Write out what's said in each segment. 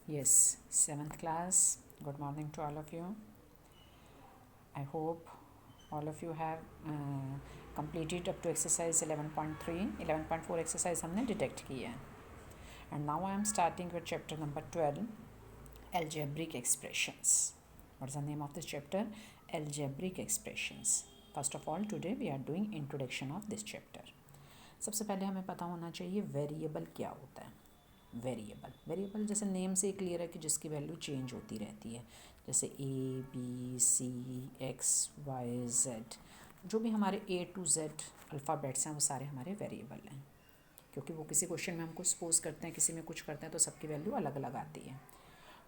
Yes, seventh class. Good morning to all of you. I hope all of you have completed up to exercise 11.3. 11.4 exercise हमने detect की है. And now I am starting with chapter number 12, algebraic expressions. What is the name of this chapter? Algebraic expressions. First of all, today we are doing introduction of this chapter. सबसे पहले हमें पता होना चाहिए variable क्या होता है. Variable जैसे नेम से ही क्लियर है कि जिसकी वैल्यू चेंज होती रहती है, जैसे A B C X Y Z, जो भी हमारे ए टू जेड अल्फ़ाबेट्स हैं वो सारे हमारे वेरिएबल हैं, क्योंकि वो किसी क्वेश्चन में हमको सपोज करते हैं, किसी में कुछ करते हैं तो सबकी वैल्यू अलग अलग आती है.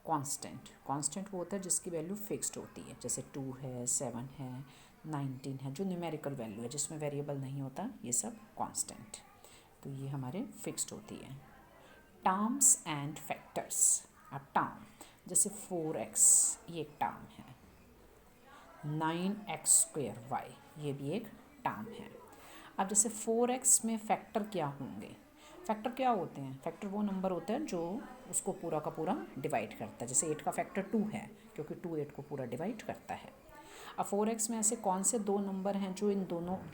कांस्टेंट वो होता है जिसकी वैल्यू फिक्स्ड होती है, जैसे 2 है, 7 है, 19 है, जो न्यूमेरिकल वैल्यू है जिसमें वेरिएबल नहीं होता, ये सब कांस्टेंट. तो ये हमारे फिक्स्ड होती है. Terms and factors. अब टर्म जैसे 4x ये एक टर्म है, 9x² y ये भी एक टर्म है. अब जैसे 4x में फैक्टर क्या होंगे? फैक्टर क्या होते हैं? फैक्टर वो नंबर होता है जो उसको पूरा का पूरा डिवाइड करता है. जैसे 8 का फैक्टर 2 है, क्योंकि 2 8 को पूरा डिवाइड करता है. अब 4x में ऐसे कौन से दो नंबर हैं जो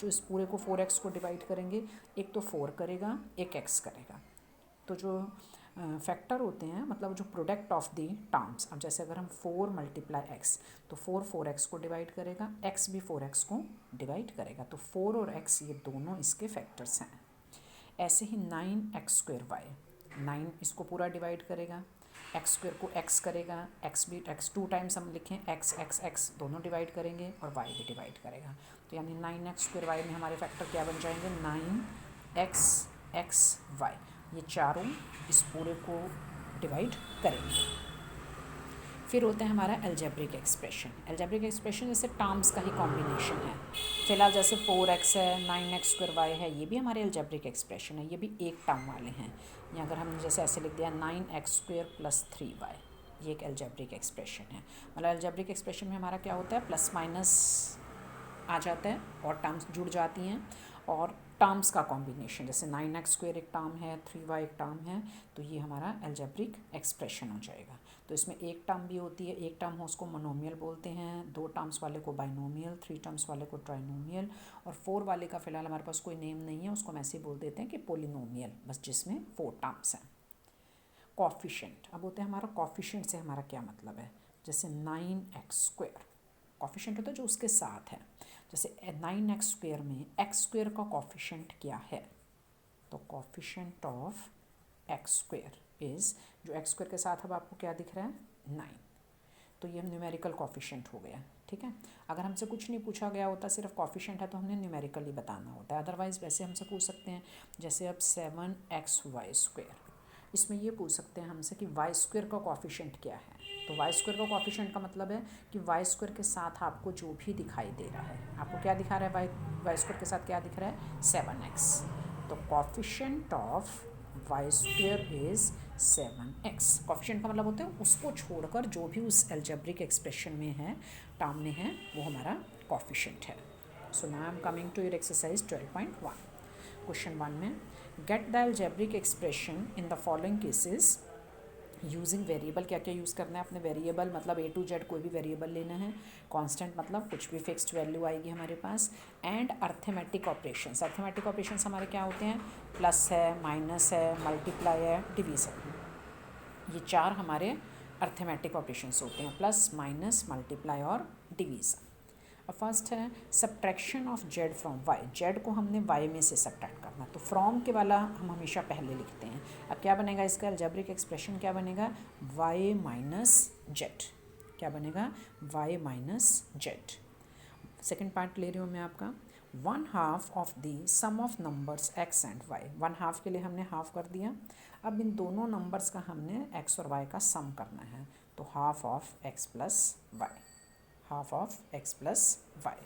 इस पूरे को 4x को डिवाइड करेंगे? एक तो 4 करेगा, एक x करेगा. तो जो फैक्टर होते हैं, मतलब जो प्रोडक्ट ऑफ दी टर्म्स. अब जैसे अगर हम 4 × x, तो 4 4x को डिवाइड करेगा, x भी 4x को डिवाइड करेगा. तो 4 और x ये दोनों इसके फैक्टर्स हैं. ऐसे ही 9x² y, 9 इसको पूरा डिवाइड करेगा, x² को x करेगा, x भी x 2 टाइम्स हम लिखें, x दोनों डिवाइड करेंगे और y भी डिवाइड करेगा. तो यानी 9x² y में हमारे फैक्टर क्या बन जाएंगे? 9x y. ये चारों इस पूरे को डिवाइड करेंगे. फिर होता है हमारा अलजेब्रिक एक्सप्रेशन. अलजेब्रिक एक्सप्रेशन जैसे टर्म्स का ही कॉम्बिनेशन है. फिलहाल जैसे 4x है, 9x² y है, ये भी हमारे अलजेब्रिक एक्सप्रेशन है, ये भी एक टर्म वाले हैं. या अगर हमने जैसे ऐसे लिख दिया 9x² + 3y, ये एक अलजेब्रिक एक्सप्रेशन है. मतलब अलजेब्रिक एक्सप्रेशन में हमारा क्या होता है? प्लस माइनस आ जाता है और टर्म्स जुड़ जाती हैं, और टर्म्स का कॉम्बिनेशन, जैसे 9x² एक टर्म है, 3y एक टर्म है, तो ये हमारा अलजेब्रिक एक्सप्रेशन हो जाएगा. तो इसमें एक टर्म भी होती है, एक टर्म हो उसको मोनोमियल बोलते हैं, 2 टर्म्स वाले को बाइनोमियल, 3 टर्म्स वाले को ट्राइनोमियल, और 4 वाले का फ़िलहाल हमारे पास कोई नेम नहीं है, उसको हम ऐसे ही बोल देते हैं कि पोलिनोमियल, बस जिसमें 4 टर्म्स हैं. कॉफिशेंट. अब होता है हमारा कॉफिशेंट से हमारा क्या मतलब है? जैसे 9x², कॉफिशेंट होता है जो उसके साथ है. जैसे 9x² में x² का कॉफिशेंट क्या है? तो कॉफिशेंट ऑफ x² इज़, जो x² के साथ अब आपको क्या दिख रहा है? 9. तो ये न्यूमेरिकल कॉफिशेंट हो गया. ठीक है. अगर हमसे कुछ नहीं पूछा गया होता, सिर्फ कॉफिशेंट है, तो हमने न्यूमेरिकली बताना होता है. अदरवाइज़ वैसे हमसे पूछ सकते हैं, जैसे अब 7xy², इसमें ये पूछ सकते हैं हमसे कि y² का कॉफिशेंट क्या है. तो y² का कॉफिशेंट का मतलब है कि y² के साथ आपको जो भी दिखाई दे रहा है, आपको क्या दिखा रहा है? y² के साथ क्या दिख रहा है? 7x. तो coefficient of y² is 7x. Coefficient का मतलब होता है उसको छोड़कर जो भी उस अलजेब्रिक एक्सप्रेशन में है, टर्म में है, वो हमारा कॉफिशेंट है. So now I am coming to your exercise 12.1. Question 1 में get the algebraic expression in the following cases using variable. क्या क्या यूज़ करना है अपने? वेरिएबल मतलब ए टू जेड कोई भी वेरिएबल लेना है. कांस्टेंट मतलब कुछ भी फिक्स्ड वैल्यू आएगी हमारे पास. And arithmetic operations. Arithmetic operations हमारे क्या होते हैं? प्लस है, माइनस है, मल्टीप्लाई है, डिवीज़न. ये 4 हमारे अर्थमेटिक ऑपरेशंस होते हैं, प्लस माइनस मल्टीप्लाई और डिवीज़न. अब फर्स्ट है subtraction of z from y. Z को हमने वाई में से सब्ट्रैक्ट करना, तो फ्रॉम के वाला हम हमेशा पहले लिखते हैं. अब क्या बनेगा इसका अलजेब्रिक एक्सप्रेशन? क्या बनेगा? Y minus z. क्या बनेगा? Y minus z. Second part ले रही हूँ मैं आपका. 1/2 of the sum of numbers x and y. 1/2 के लिए हमने हाफ कर दिया. अब इन दोनों नंबर्स का हमने x और y का सम करना है, तो 1/2 of x plus y. 1/2 of x plus y.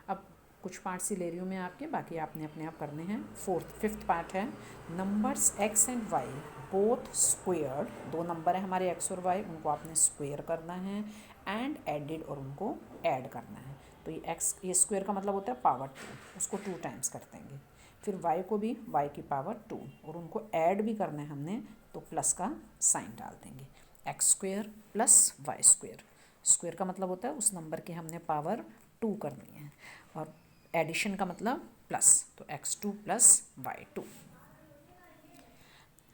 अब कुछ पार्ट्स ही ले रही हूँ मैं आपके, बाकी आपने अपने आप करने हैं. फिफ्थ पार्ट है numbers x and y both squared. 2 number है हमारे x और y, उनको आपने स्क्वेयर करना है, एंड एडिड, और उनको ऐड करना है. तो ये स्क्वेयर का मतलब होता है पावर 2, उसको 2 टाइम्स कर देंगे. फिर y को भी y की पावर 2, और उनको ऐड भी करना है हमने, तो तो प्लस का साइन डाल देंगे, x square plus y square. Square का मतलब होता है उस नंबर की हमने पावर 2 करनी है, और एडिशन का मतलब प्लस, तो x2 प्लस y2।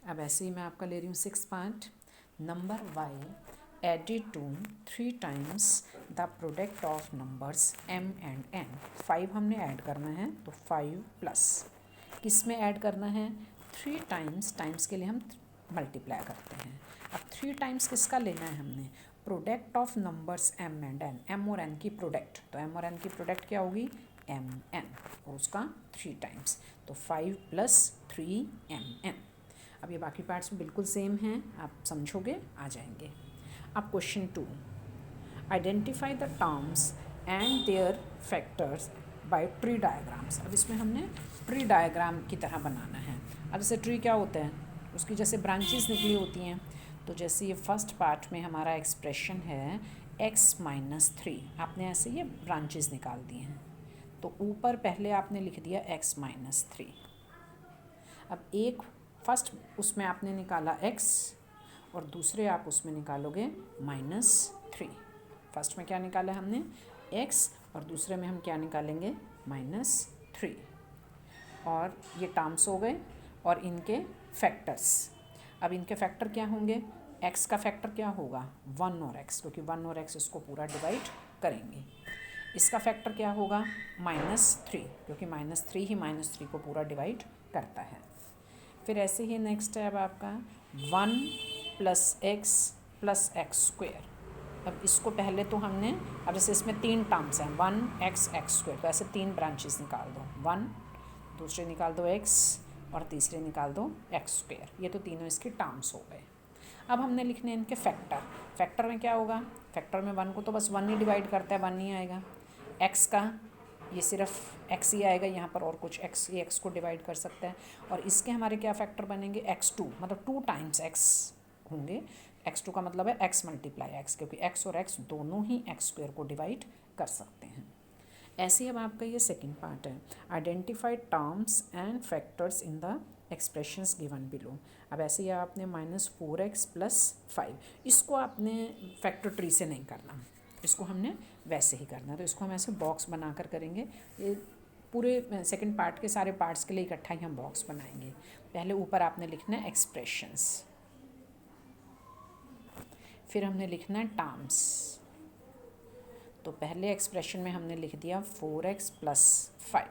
अब ऐसे ही मैं आपका ले रही हूँ 6 part. Number y added to 3 times the product of numbers m and n। 5 हमने ऐड करना है, तो 5 प्लस किस में ऐड करना है, 3 टाइम्स, टाइम्स के लिए हम मल्टीप्लाई करते हैं। अब 3 टाइम्स किसका लेना है हमने, product of numbers m and n, m और n की प्रोडक्ट, तो m और n की प्रोडक्ट क्या होगी, mn, और उसका 3 टाइम्स, तो 5 प्लस 3mn। अब ये बाकी पार्ट्स में बिल्कुल सेम हैं, आप समझोगे आ जाएंगे। अब question 2, identify the terms and their factors by tree diagrams. अब इसमें हमने ट्री डायग्राम की तरह बनाना है। अब जैसे ट्री क्या होता है, उसकी जैसे ब्रांचेस निकली होती हैं, तो जैसे ये फर्स्ट पार्ट में हमारा एक्सप्रेशन है x-3, आपने ऐसे ये ब्रांचेस निकाल दी हैं, तो ऊपर पहले आपने लिख दिया x-3। अब एक फर्स्ट उसमें आपने निकाला x, और दूसरे आप उसमें निकालोगे -3। फर्स्ट में क्या निकाला हमने x, और दूसरे में हम क्या निकालेंगे -3, और ये टर्म्स हो गए और इनके फैक्टर्स। अब इनके फैक्टर क्या होंगे, x का फैक्टर क्या होगा 1 और x, क्योंकि 1 और x इसको पूरा डिवाइड करेंगे। इसका फैक्टर क्या होगा -3, क्योंकि -3 ही -3 को पूरा डिवाइड करता है। फिर ऐसे ही नेक्स्ट है अब आपका 1 + x + x²। अब इसको पहले तो हमने, अब जैसे इसमें 3 टर्म्स हैं 1x x², तो ऐसे 3 ब्रांचेस निकाल दो, 1, दूसरे निकाल दो x, और तीसरे निकाल दो x²। ये तो तीनों इसके टर्म्स हो गए। अब हमने लिखने हैं इनके फैक्टर। फैक्टर में क्या होगा, फैक्टर में 1 को तो बस 1 ही डिवाइड करता है, 1 ही आएगा। x का ये सिर्फ x ही आएगा यहाँ पर, और कुछ x, ये x को डिवाइड कर सकता है। और इसके हमारे क्या फैक्टर बनेंगे x2, मतलब 2 टाइम्स x होंगे। x2 का मतलब है x × x, क्योंकि x और x दोनों ही x² को डिवाइड कर सकते हैं। ऐसे ही अब आपका ये सेकंड पार्ट है, identify terms and factors in the expressions given below. अब ऐसे ही आपने -4x + 5, इसको आपने फैक्टर ट्री से नहीं करना, इसको हमने वैसे ही करना है, तो इसको हम ऐसे बॉक्स बनाकर करेंगे। ये पूरे सेकंड पार्ट के सारे पार्ट्स के लिए इकट्ठा ही हम बॉक्स बनाएंगे। पहले ऊपर आपने लिखना है एक्सप्रेशंस, फिर हमने लिखना है टर्म्स। तो पहले एक्सप्रेशन में हमने लिख दिया 4x + 5,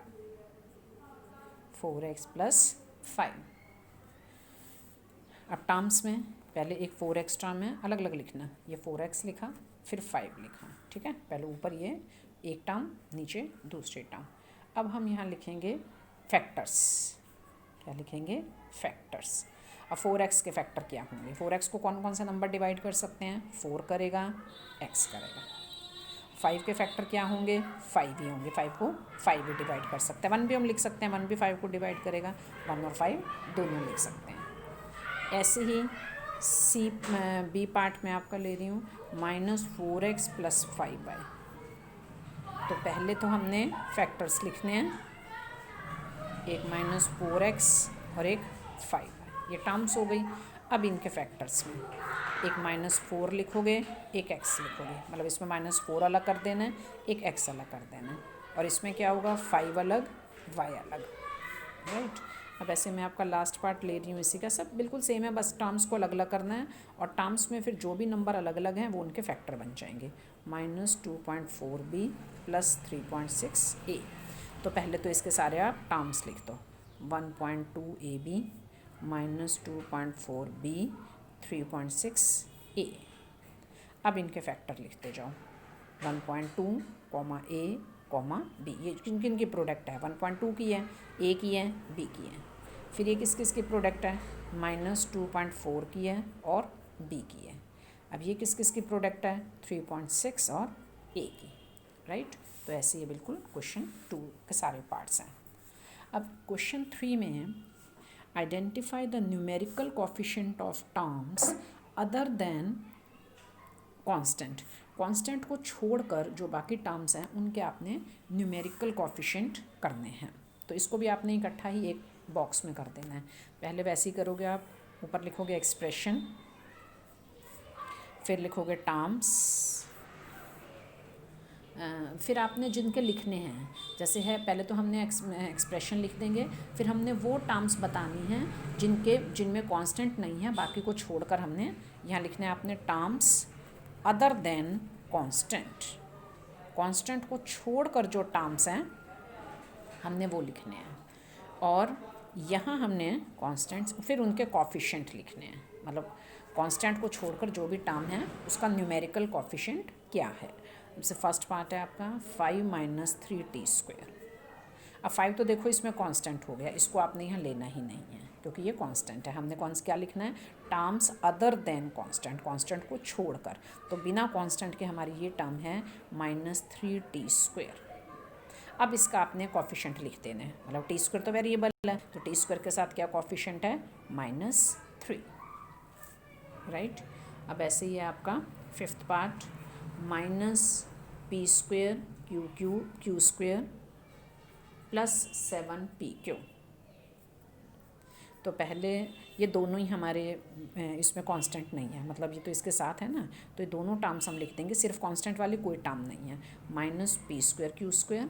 4x + 5। अब टर्म्स में पहले एक 4x टर्म है, अलग अलग लिखना, ये 4x लिखा, फिर 5 लिखा, ठीक है। पहले ऊपर ये एक टर्म, नीचे दूसरे टर्म। अब हम यहाँ लिखेंगे फैक्टर्स, क्या लिखेंगे फैक्टर्स। अब 4x के फैक्टर क्या होंगे, 4x को कौन कौन से नंबर डिवाइड कर सकते हैं, 4 करेगा, x करेगा। 5 के फैक्टर क्या होंगे, 5 ही होंगे, 5 को 5 भी डिवाइड कर सकते हैं। 1 भी हम लिख सकते हैं, 1 भी 5 को डिवाइड करेगा, 1 और 5 दोनों लिख सकते हैं। ऐसे ही बी पार्ट में आपका ले रही हूँ -4x + 5y। तो पहले तो हमने फैक्टर्स लिखने हैं, एक -4x और एक 5y, ये टर्म्स हो गई। अब इनके फैक्टर्स में एक -4 लिखोगे, एक x लिखोगे, मतलब इसमें -4 अलग कर देना है, एक x अलग कर देना है, और इसमें क्या होगा 5 अलग, y अलग, राइट। अब ऐसे मैं आपका लास्ट पार्ट ले रही हूँ, इसी का सब बिल्कुल सेम है, बस टर्म्स को अलग अलग करना है, और टर्म्स में फिर जो भी नंबर अलग अलग हैं वो उनके फैक्टर बन जाएंगे। -2.4b + 3.6a। तो पहले तो इसके सारे आप टर्म्स लिख दो, 1.2ab -2.4b 3.6a। अब इनके फैक्टर लिखते जाओ, 1.2, a, b, ये किन किन की प्रोडक्ट है, 1.2 की है, a की है, b की है। फिर ये किस किस की प्रोडक्ट है, -2.4 की है और b की है। अब ये किस किस की प्रोडक्ट है, 3.6 और a की, राइट। तो ऐसे ये बिल्कुल क्वेश्चन 2 के सारे पार्ट्स हैं। अब क्वेश्चन 3 में है, identify the numerical coefficient of terms other than constant. Constant को छोड़कर जो बाकी टर्म्स हैं उनके आपने न्यूमेरिकल कोफिशिएंट करने हैं। तो इसको भी आपने इकट्ठा ही एक बॉक्स में कर देना है। पहले वैसे ही करोगे आप, ऊपर लिखोगे एक्सप्रेशन, फिर लिखोगे टर्म्स, फिर आपने जिनके लिखने हैं, जैसे है पहले तो हमने एक्सप्रेशन लिख देंगे, फिर हमने वो टर्म्स बतानी हैं जिनमें कांस्टेंट नहीं है, बाकी को छोड़कर हमने यहाँ लिखना है आपने terms other than constant. Constant को छोड़कर जो टर्म्स हैं हमने वो लिखने हैं, और यहाँ हमने कांस्टेंट्स फिर उनके कॉफिशिएंट लिखने हैं, मतलब कांस्टेंट को छोड़कर जो भी टर्म है उसका न्यूमेरिकल कॉफिशिएंट क्या है। जैसे फर्स्ट पार्ट है आपका 5 माइनस 3t²। अब 5 तो देखो इसमें कांस्टेंट हो गया, इसको आपने यहाँ लेना ही नहीं है क्योंकि ये कांस्टेंट है। हमने क्या लिखना है, terms other than constant, constant को छोड़कर। तो बिना कांस्टेंट के हमारी ये टर्म है -3t²। अब इसका आपने कॉफिशिएंट लिख देना है, मतलब t² तो वेरिएबल है, तो t² के साथ क्या कॉफिशिएंट है, -3, राइट। अब ऐसे ही है आपका fifth part, -p² q² + 7pq। तो पहले ये दोनों ही हमारे इसमें कांस्टेंट नहीं है, मतलब ये तो इसके साथ है ना, तो ये दोनों टर्म्स हम लिख देंगे, सिर्फ कांस्टेंट वाली कोई टर्म नहीं है, -p² q²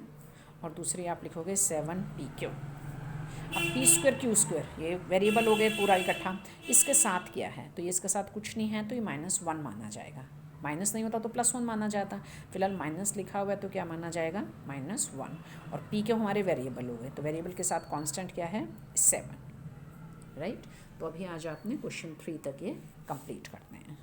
और दूसरी आप लिखोगे 7pq। अब p² q² ये वेरिएबल हो गए पूरा इकट्ठा, इसके साथ क्या है, तो ये इसके साथ कुछ नहीं है तो ये -1 माना जाएगा। माइनस नहीं होता तो +1 माना जाता, फिलहाल माइनस लिखा हुआ है तो क्या माना जाएगा, -1। और p के हमारे वेरिएबल हो गए, तो वेरिएबल के साथ कांस्टेंट क्या है, 7, राइट। तो अभी आज आपने क्वेश्चन 3 तक ये कंप्लीट करते हैं।